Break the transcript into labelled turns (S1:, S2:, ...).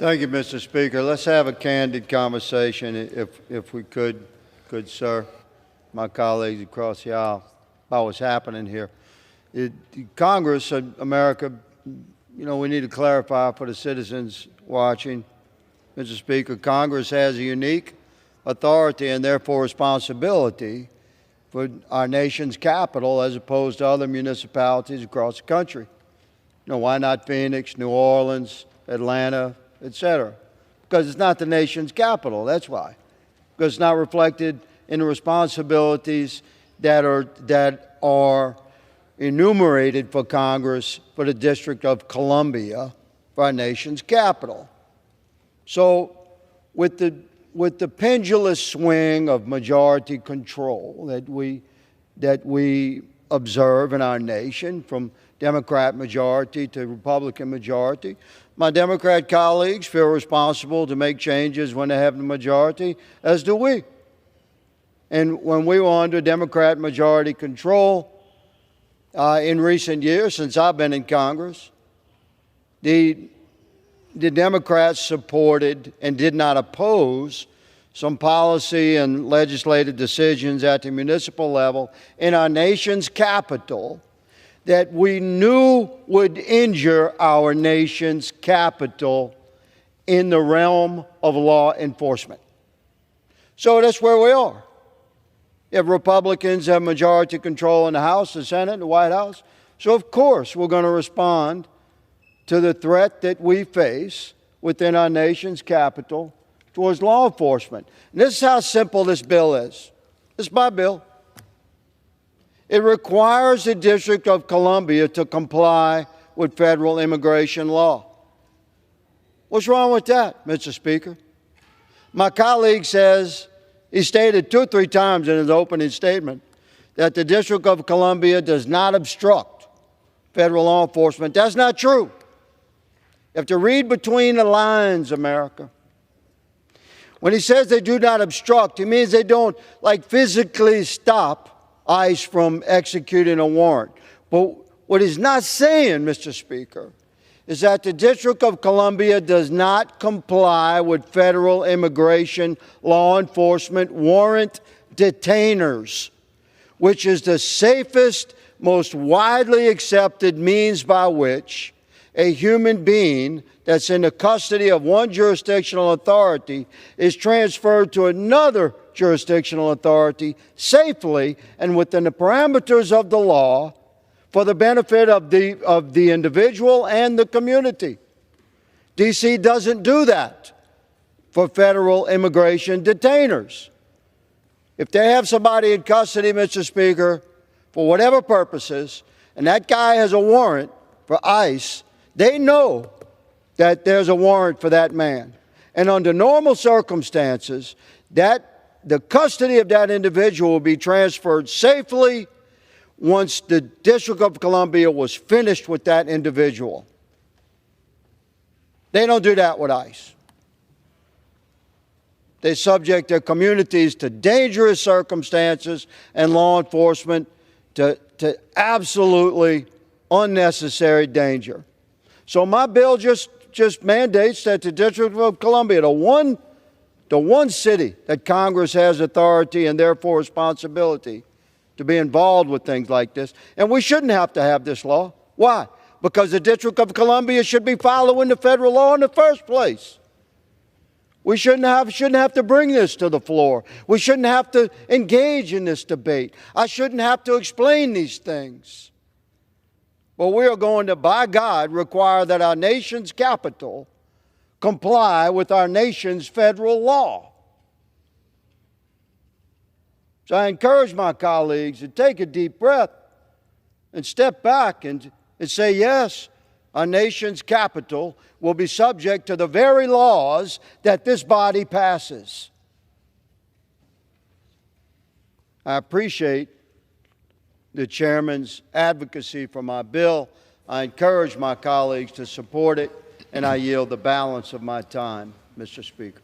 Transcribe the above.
S1: Thank you, Mr. Speaker. Let's have a candid conversation, if we could, sir, my colleagues across the aisle, about what's happening here. Congress, America, we need to clarify for the citizens watching, Mr. Speaker, Congress has a unique authority and therefore responsibility for our nation's capital as opposed to other municipalities across the country. Why not Phoenix, New Orleans, Atlanta, etc.? Because it's not the nation's capital, that's why. Because it's not reflected in the responsibilities that are enumerated for Congress for the District of Columbia, for our nation's capital. So with the pendulous swing of majority control that we observe in our nation, from Democrat majority to Republican majority, my Democrat colleagues feel responsible to make changes when they have the majority, as do we. And when we were under Democrat majority control in recent years, since I've been in Congress, the Democrats supported and did not oppose some policy and legislative decisions at the municipal level in our nation's capital that we knew would injure our nation's capital in the realm of law enforcement. So that's where we are. If Republicans have majority control in the House, the Senate, the White House, so of course we're going to respond to the threat that we face within our nation's capital towards law enforcement. And this is how simple this bill is. This is my bill. It requires the District of Columbia to comply with federal immigration law. What's wrong with that, Mr. Speaker? My colleague says, he stated 2 or 3 times in his opening statement, that the District of Columbia does not obstruct federal law enforcement. That's not true. You have to read between the lines, America. When he says they do not obstruct, he means they don't, physically stop ICE from executing a warrant. But what he's not saying, Mr. Speaker, is that the District of Columbia does not comply with federal immigration law enforcement warrant detainers, which is the safest, most widely accepted means by which a human being that's in the custody of one jurisdictional authority is transferred to another jurisdictional authority safely and within the parameters of the law for the benefit of the individual and the community. D.C. doesn't do that for federal immigration detainers. If they have somebody in custody, Mr. Speaker, for whatever purposes, and that guy has a warrant for ICE, they know that there's a warrant for that man. And under normal circumstances, the custody of that individual will be transferred safely once the District of Columbia was finished with that individual. They don't do that with ICE. They subject their communities to dangerous circumstances and law enforcement to absolutely unnecessary danger. So my bill just mandates that the District of Columbia, the one city that Congress has authority and therefore responsibility to be involved with things like this, and we shouldn't have to have this law. Why? Because the District of Columbia should be following the federal law in the first place. We shouldn't have to bring this to the floor. We shouldn't have to engage in this debate. I shouldn't have to explain these things. But we are going to, by God, require that our nation's capital comply with our nation's federal law. So I encourage my colleagues to take a deep breath and step back and say, yes, our nation's capital will be subject to the very laws that this body passes. I appreciate the chairman's advocacy for my bill. I encourage my colleagues to support it, and I yield the balance of my time, Mr. Speaker.